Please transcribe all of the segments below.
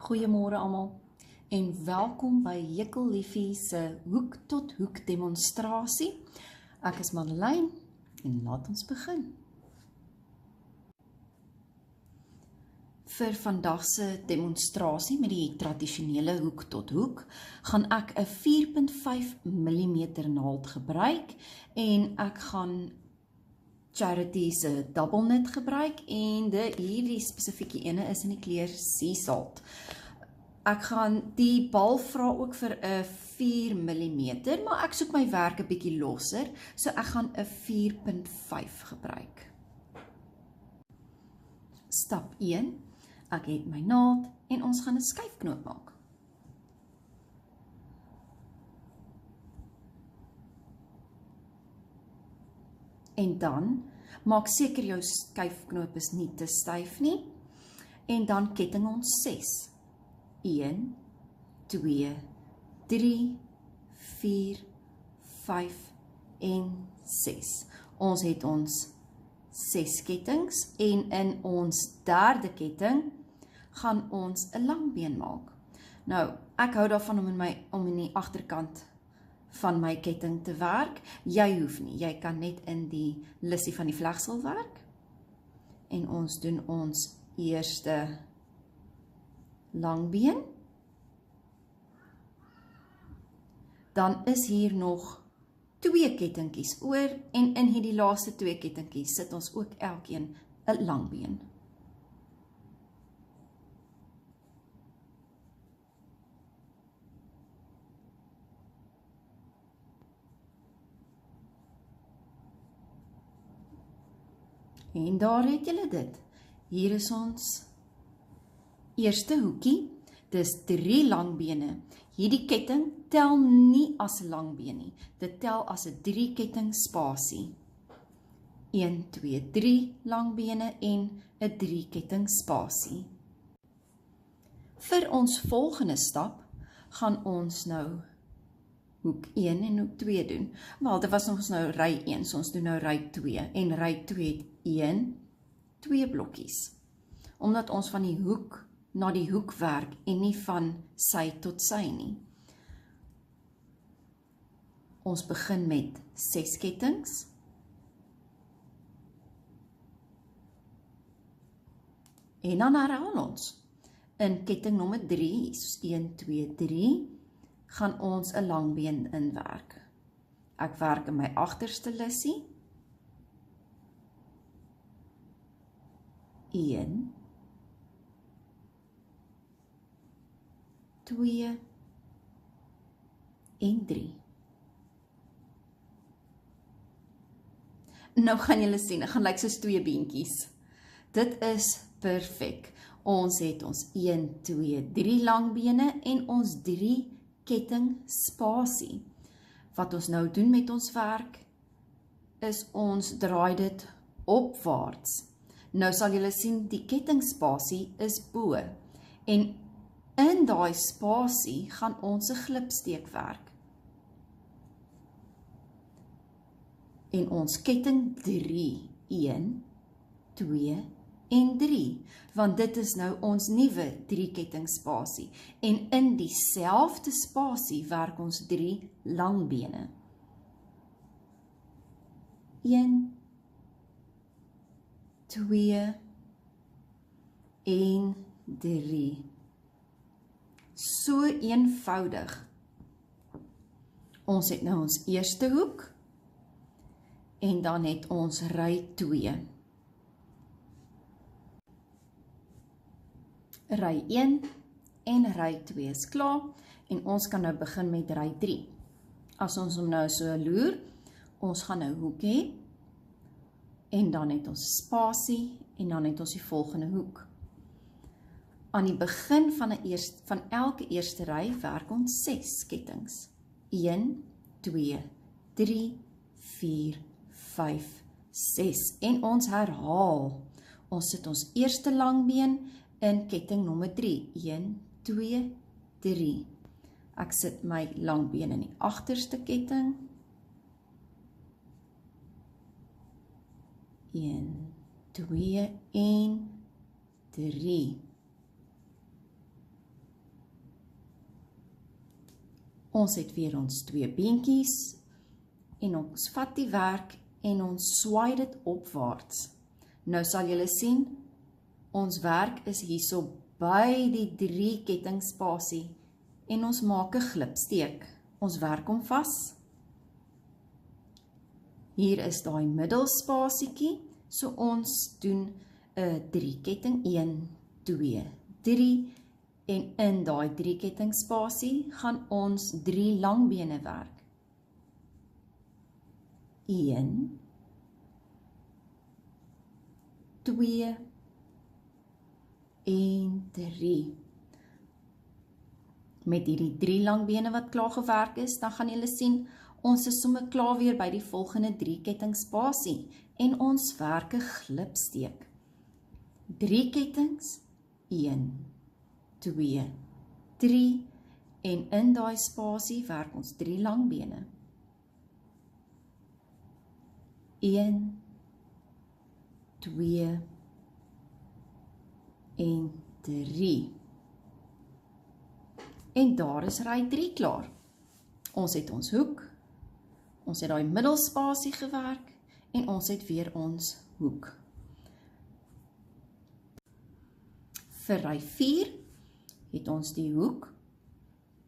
Goeiemôre almal en welkom by Jekyll Liefie se hoek tot hoek demonstrasie. Ek is Madeleine en laat ons begin. Vir vandag se demonstrasie met die tradisionele hoek tot hoek gaan ek 'n 4.5 mm naald gebruik en ek gaan Charity se double knit gebruik en hierdie spesifieke ene is in die kleur Sea Salt. Ek gaan die bal vra ook vir 'n 4 mm, maar ek soek my werk 'n bietjie losser, so ek gaan 'n 4.5 gebruik. Stap 1, ek het my naald en ons gaan 'n skuifknoop maak. En dan, maak seker jou skuifknoop is nie te styf nie. En dan ketting ons 6. 1, 2, 3, 4, 5 en 6. Ons het ons 6 kettings en in ons derde ketting gaan ons 'n lang been maak. Nou, ek hou daarvan om in die agterkant van my ketting te werk. Jy hoef nie, jy kan net in die lissie van die vlegsel werk. En ons doen ons eerste langbeen. Dan is hier nog 2 kettingkies oor en in hierdie laaste 2 kettingkies sit ons ook elkeen 'n langbeen. En daar het julle dit. Hier is ons eerste hoekie. Dis 3 langbene. Hierdie ketting tel nie as 'n langbeen nie. Dit tel as 'n 3 ketting spasie. 1, 2, 3 langbene en 'n 3 ketting spasie. Vir ons volgende stap gaan ons nou hoek 1 en hoek 2 doen. Wel, dit was ons nou ry 1, so ons doen nou ry 2. En ry 2 het 1, 2 blokkies. Omdat ons van die hoek na die hoek werk en nie van sy tot sy nie. Ons begin met 6 kettings. En dan herhaal ons. In ketting nommer 3, soos 1, 2, 3, gaan ons 'n langbeen inwerk. Ek werk in my agterste lissie. 1, 2 en 3. Nou gaan julle sien, dit gaan lyk soos 2 beentjies. Dit is perfek. Ons het ons 1, 2, 3 langbene en ons 3 ketting spasie. Wat ons nou doen met ons werk, is ons draai dit opwaarts. Nou sal julle sien, die kettingspasie is bo. En in daai spasie gaan ons 'n glipsteek werk. En ons ketting 3, 1, 2 en 3, want dit is nou ons nuwe 3 ketting spasie. En in dieselfde spasie werk ons 3 langbene. 1, 2 en 3. So eenvoudig. Ons het nou ons eerste hoek en dan het ons ry 2. Ry 1 en ry 2 is klaar en ons kan nou begin met ry 3. As ons hom nou so loer, ons gaan nou hoek hê en dan het ons spasie en dan het ons die volgende hoek. Aan die begin van elke eerste ry werk ons 6 kettings. 1, 2, 3, 4, 5, 6 en ons herhaal. Ons sit ons eerste langbeen in ketting nommer 3. 1, 2, 3. Ek sit my langbeen in die agterste ketting. 1, 2 en 3. Ons het weer ons 2 beentjies en ons vat die werk en ons swaai dit opwaarts. Nou sal julle sien, ons werk is hierso by die 3 kettingspasie en ons maak 'n glipsteek. Ons werk hom vas. Hier is daai middelspasietjie, so ons doen 'n 3 ketting, 1, 2, 3 en in daai 3 kettingspasie gaan ons 3 langbene werk. 1, 2 en 3. Met hierdie 3 langbene wat klaar gewerk is, dan gaan julle sien, ons is sommer klaar weer by die volgende 3 kettingspasie en ons werk 'n glipsteek. 3 kettings, 1, 2, 3 en in daai spasie werk ons 3 langbene. 1, 2 en 3. En daar is ry 3 klaar. Ons het ons hoek, ons het daai middelspasie gewerk en ons het weer ons hoek. Vir ry 4 het ons die hoek,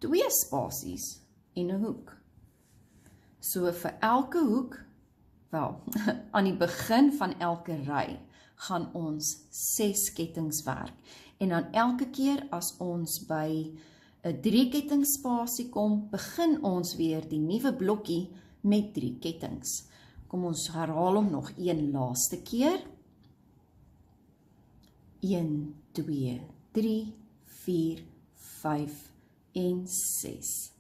2 spasies en 'n hoek. So vir elke hoek, wel, aan die begin van elke ry, gaan ons 6 kettings werk. En dan elke keer as ons by 'n 3 kettingspasie kom, begin ons weer die nuwe blokkie met 3 kettings. Kom ons herhaal hom nog een laaste keer. 1, 2, 3, 4, 5 en 6.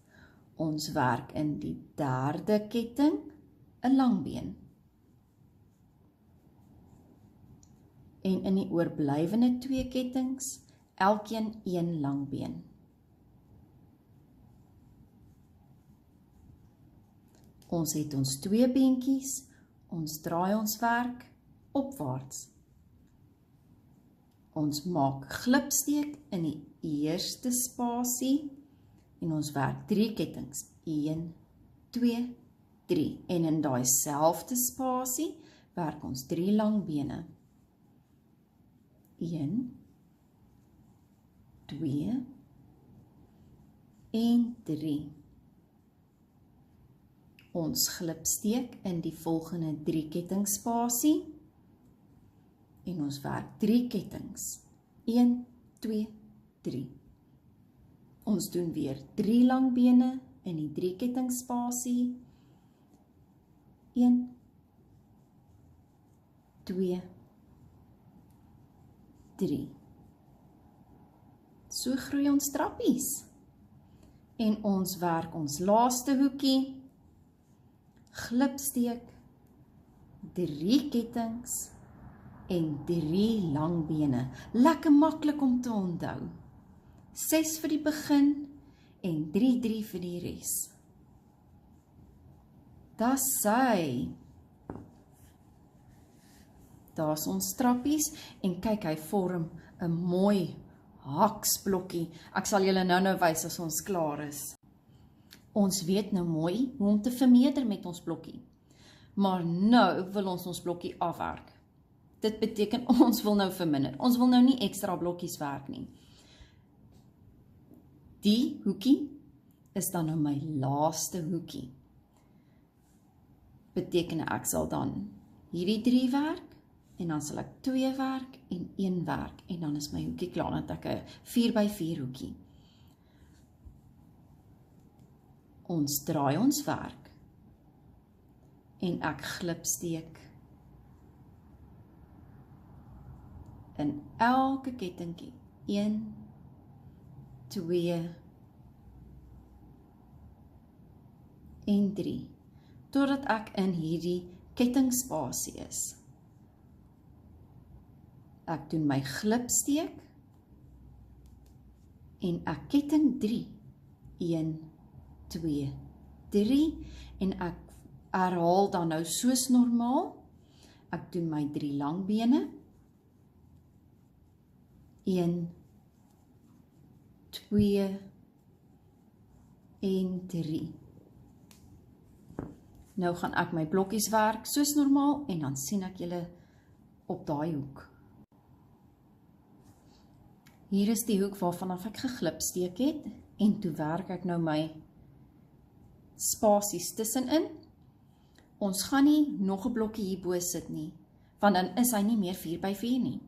Ons werk in die 3de ketting 'n langbeen. En in die oorblywende 2 kettings, elkeen 1 langbeen. Ons het ons 2 beentjies, ons draai ons werk opwaarts. Ons maak glipsteek in die eerste spasie en ons werk 3 kettings, 1, 2, 3. En in daai selfde spasie werk ons 3 langbene. 1, 2 en 3. Ons glipsteek in die volgende 3 kettingspasie en ons werk 3 kettings. 1, 2, 3. Ons doen weer 3 langbene in die 3 kettingspasie. 1, 2, 3. So groei ons trappies. En ons werk ons laaste hoekie, glipsteek, 3 kettings en 3 langbene. Lekker maklik om te onthou. 6 vir die begin en 3 vir die res. Dis sy. Daar's ons trappies en kyk, hy vorm 'n mooi haksblokkie. Ek sal julle nou wys as ons klaar is. Ons weet nou mooi hoe om te vermeerder met ons blokkie. Maar nou wil ons blokkie afwerk. Dit beteken ons wil nou verminder. Ons wil nou nie ekstra blokkies werk nie. Die hoekie is dan nou my laaste hoekie. Beteken ek sal dan hierdie 3 werk en dan sal ek 2 werk en 1 werk en dan is my hoekie klaar, dan het ek 'n 4x4 hoekie. Ons draai ons werk en ek glipsteek in elke kettingkie 1, 2 en 3 totdat ek in hierdie kettingspasie is. Ek doen my glipsteek en ek ketting 3. 1, 2, 3 en ek herhaal dan nou soos normaal. Ek doen my 3 langbene. 1, 2 en 3. Nou gaan ek my blokkies werk soos normaal en dan sien ek julle op daai hoek. Hier is die hoek waarvanaf ek geglipsteek het en toe werk ek nou my spasies tussenin. Ons gaan nie nog 'n blokkie hierbo sit nie, want dan is hy nie meer 4x4 nie.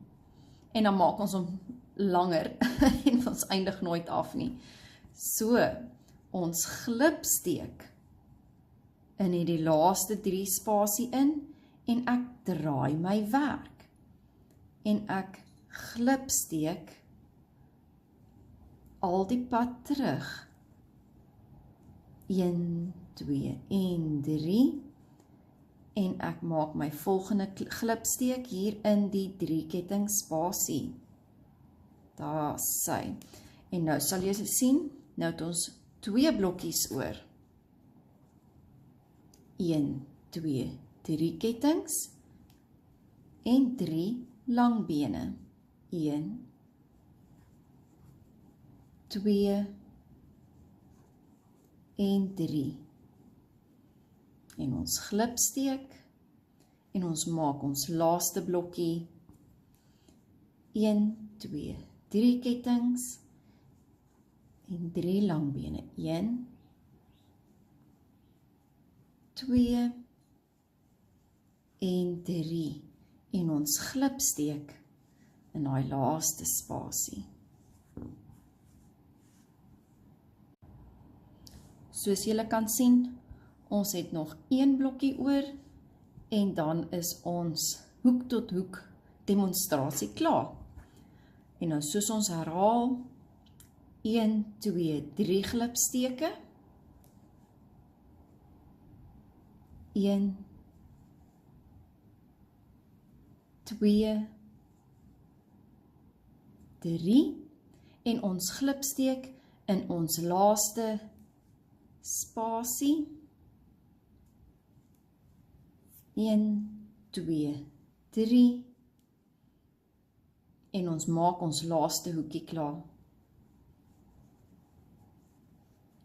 En dan maak ons hom langer en ons eindig nooit af nie. So, ons glipsteek in die laaste 3 spasie in en ek draai my werk. En ek glipsteek al die pad terug. 1, 2 en 3 en ek maak my volgende glipsteek hier in die 3 ketting spasie. Daar sy. En nou sal jy sien, nou het ons 2 blokkies oor. 1, 2, 3 kettings en 3 langbene. 1, 2 en 3. En ons glipsteek en ons maak ons laaste blokkie. 1, 2, 3 kettings en 3 langbene. 1, 2 en 3 en ons glipsteek in daai laaste spasie. Soos julle kan sien, ons het nog 1 blokkie oor en dan is ons hoek tot hoek demonstrasie klaar. En nou soos ons herhaal, 1, 2, 3 glipsteke. 1, 2, 3 en ons glipsteek in ons laaste spasie. 1, 2, 3 en ons maak ons laaste hoekie klaar.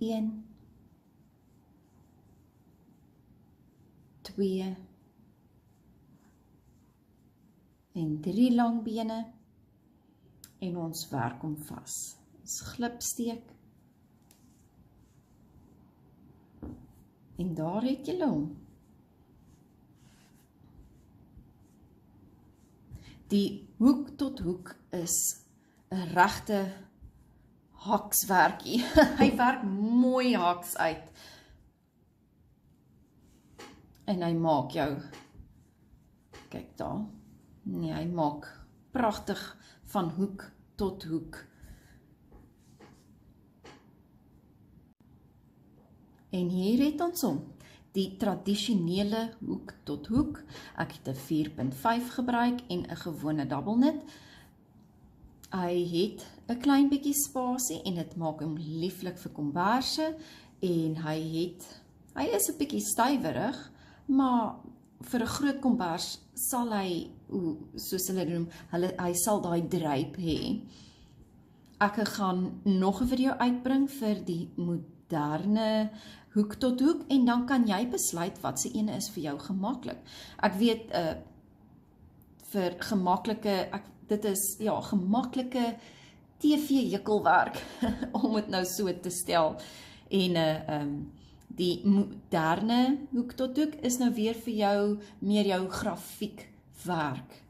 1, 2 en 3 langbene en ons werk hom vas. Ons glipsteek en daar het julle hom. Die hoek tot hoek is 'n regte hakswerkie. Hy werk mooi haks uit. En hy maak jou, kyk daar, nee, hy maak pragtig van hoek tot hoek. En hier het ons hom, die tradisionele hoek tot hoek. Ek het 'n 4.5 gebruik en 'n gewone double knit. Hy het 'n klein bietjie spasie en dit maak hom lieflik vir komberse en hy is 'n bietjie stywerig, maar vir 'n groot kombers sal hy, soos hulle noem, hy sal daai druip hê. Ek gaan nog 'n video uitbring vir die moderne hoek tot hoek en dan kan jy besluit wat se ene is vir jou gemaklik. Ek weet vir gemaklike, dit is ja, gemaklike TV-jukkelwerk om dit nou so te stel. En die moderne hoek tot hoek is nou weer vir jou meer jou grafiekwerk.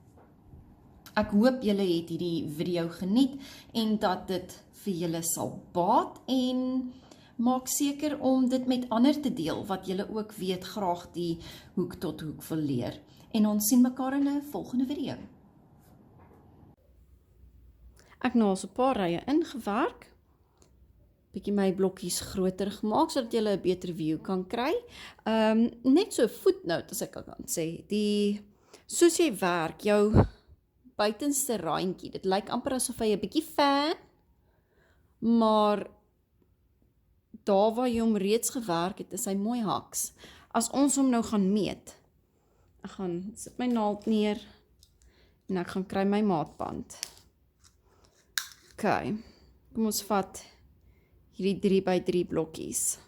Ek hoop julle het hierdie video geniet en dat dit vir julle sal baat en maak seker om dit met ander te deel wat julle ook weet graag die hoek tot hoek wil leer. En ons sien mekaar in 'n volgende video. Ek nou al so 'n paar rye ingewerk. Bietjie my blokkies groter gemaak sodat julle 'n beter view kan kry. Net so voetnoot as ek kan sê, soos jy werk jou buitenste randjie, dit lyk amper asof hy 'n bietjie fan, maar daar waar jy hom reeds gewerk het, is hy mooi haks. As ons hom nou gaan meet, ek gaan sit my naald neer en ek gaan kry my maatband. OK, kom ons vat hierdie 3x3 blokkies.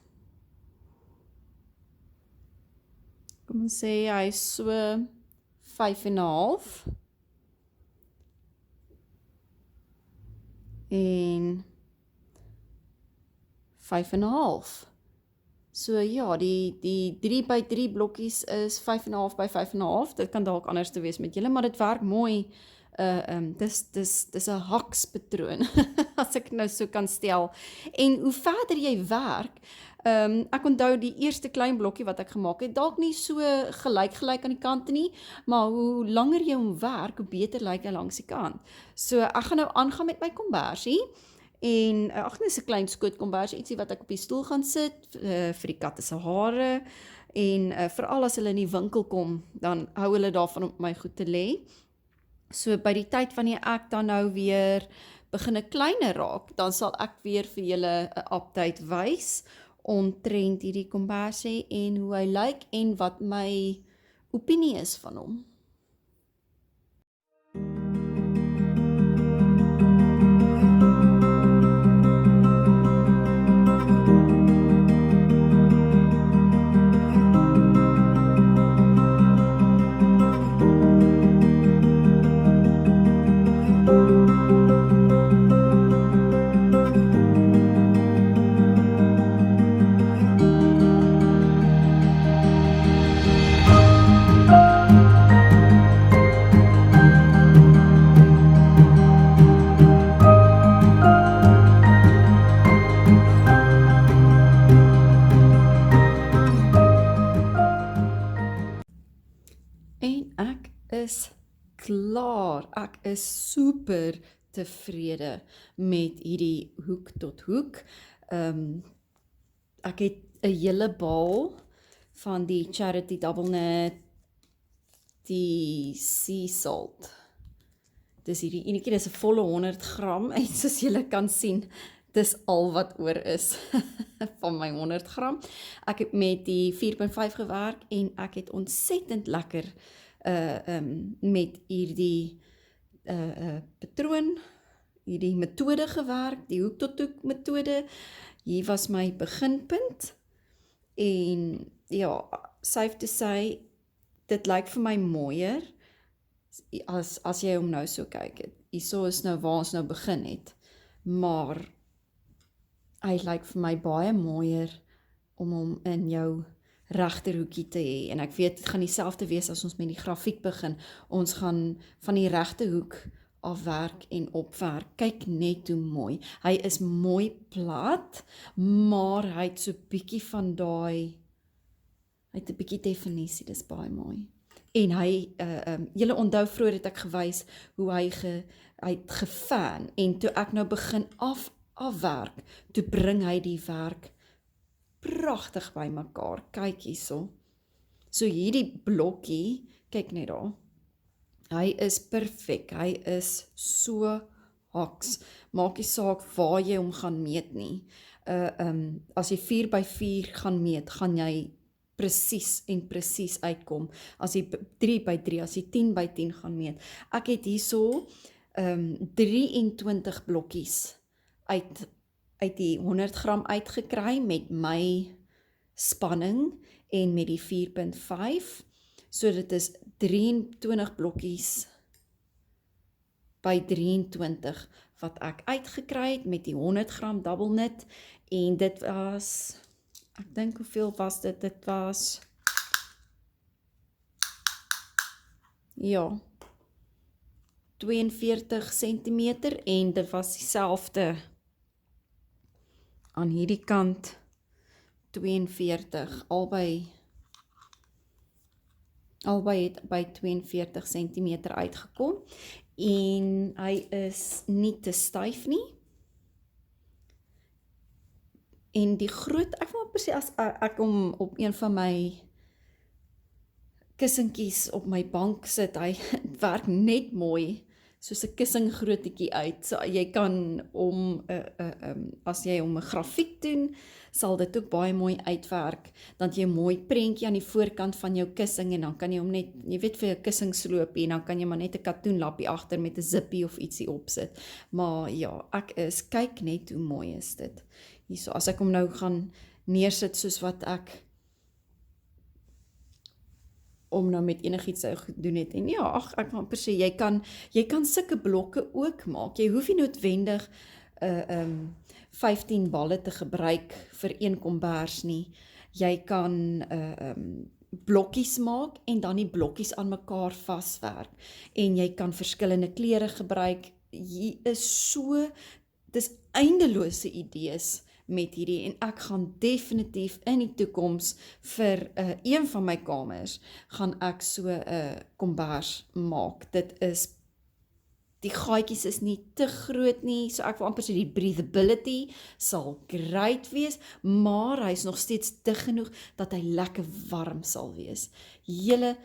Kom ons sê hy is so 5,5 en 5,5. So ja, die 3x3 blokkies is 5,5 by 5,5. Dit kan dalk anders te wees met julle, maar dit werk mooi. Dis 'n hakspatroon, as ek nou so kan stel. En hoe verder jy werk, ek onthou die eerste klein blokkie wat ek gemaak het, dalk nie so gelyk aan die kante nie, maar hoe langer jy hom werk, hoe beter lyk hy langs die kant. So ek gaan nou aangaan met my kombersie. En ag nee, 'n klein skoot kombers, ietsie wat ek op die stoel gaan sit vir die katte se hare en veral as hulle in die winkel kom, dan hou hulle daarvan om my goed te lê. So by die tyd wanneer ek dan nou weer begin 'n kleiner raak, dan sal ek weer vir julle 'n update wys omtrent hierdie kombersie en hoe hy lyk en wat my opinie is van hom. En ek is klaar. Ek is super tevrede met hierdie hoek tot hoek. Ek het 'n hele bal van die Charity Double Knit, die Sea Salt. Dis hierdie enetjie, dis 'n volle 100 gram en soos julle kan sien, dis al wat oor is van my 100 gram. Ek het met die 4.5 gewerk en ek het ontsettend lekker met hierdie patroon, hierdie metode gewerk, die hoek tot hoek metode. Hier was my beginpunt en ja, safe to say, dit lyk vir my mooier as jy hom nou so kyk het. Hierso is nou waar ons nou begin het, maar hy lyk vir my baie mooier om hom in jou regterhoekie te hê. En ek weet, dit gaan dieselfde wees as ons met die grafiek begin. Ons gaan van die regterhoek afwerk en opwerk. Kyk net hoe mooi. Hy is mooi plat, maar hy het so bietjie van daai, hy het 'n bietjie definisie, dis baie mooi. En hy, julle onthou vroeër het ek gewys hoe hy het gefan, en toe ek nou begin afwerk, toe bring hy die werk pragtig by mekaar. Kyk hierso. So hierdie blokkie, kyk net daar. Hy is perfek. Hy is so haks. Maak nie saak waar jy hom gaan meet nie. As jy 4x4 gaan meet, gaan jy presies uitkom. As jy 3x3, as jy 10x10 gaan meet. Ek het hierso 23 blokkies uit die 100 gram uitgekry met my spanning en met die 4.5. So dit is 23 blokkies by 23 wat ek uitgekry het met die 100 gram double knit, en dit was, ek dink hoeveel was dit? Dit was, ja, 42 centimeter, en dit was dieselfde aan hierdie kant 42, albei het by 42 cm uitgekom, en hy is nie te styf nie. En die groot, ek wil presies, as ek hom op een van my kussentjies op my bank sit, hy werk net mooi, soos 'n kussing grootetjie uit. So jy kan hom, as jy hom 'n grafiek doen, sal dit ook baie mooi uitwerk, dan jy 'n mooi prentjie aan die voorkant van jou kussing, en dan kan jy hom net, jy weet, vir jou kussingsloopie, en dan kan jy maar net 'n katoenlappie agter met 'n zippie of ietsie opsit. Maar ja, kyk net hoe mooi is dit. hierso, as ek hom nou gaan neersit soos wat ek om nou met enigiets te doen het, en ja, ag, ek kan per se, jy kan sulke blokke ook maak, jy hoef nie noodwendig 15 balle te gebruik vir een kombers nie, jy kan blokkies maak, en dan die blokkies aan mekaar vaswerk, en jy kan verskillende kleure gebruik, hier is dis eindelose idees met hierdie, en ek gaan definitief in die toekoms vir een van my kamers, gaan ek so kombers maak, die gaatjies is nie te groot nie, so ek wil amper sê die breathability sal great wees, maar hy is nog steeds dig genoeg, dat hy lekker warm sal wees. Julle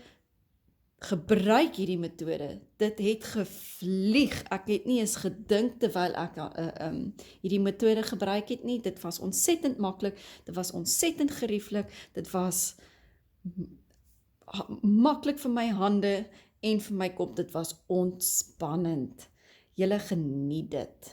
gebruik hierdie metode, dit het gevlieg, ek het nie eens gedink terwyl ek hierdie metode gebruik het nie, dit was ontsettend maklik, dit was ontsettend gerieflik, dit was maklik vir my hande en vir my kop, dit was ontspannend. Julle geniet dit.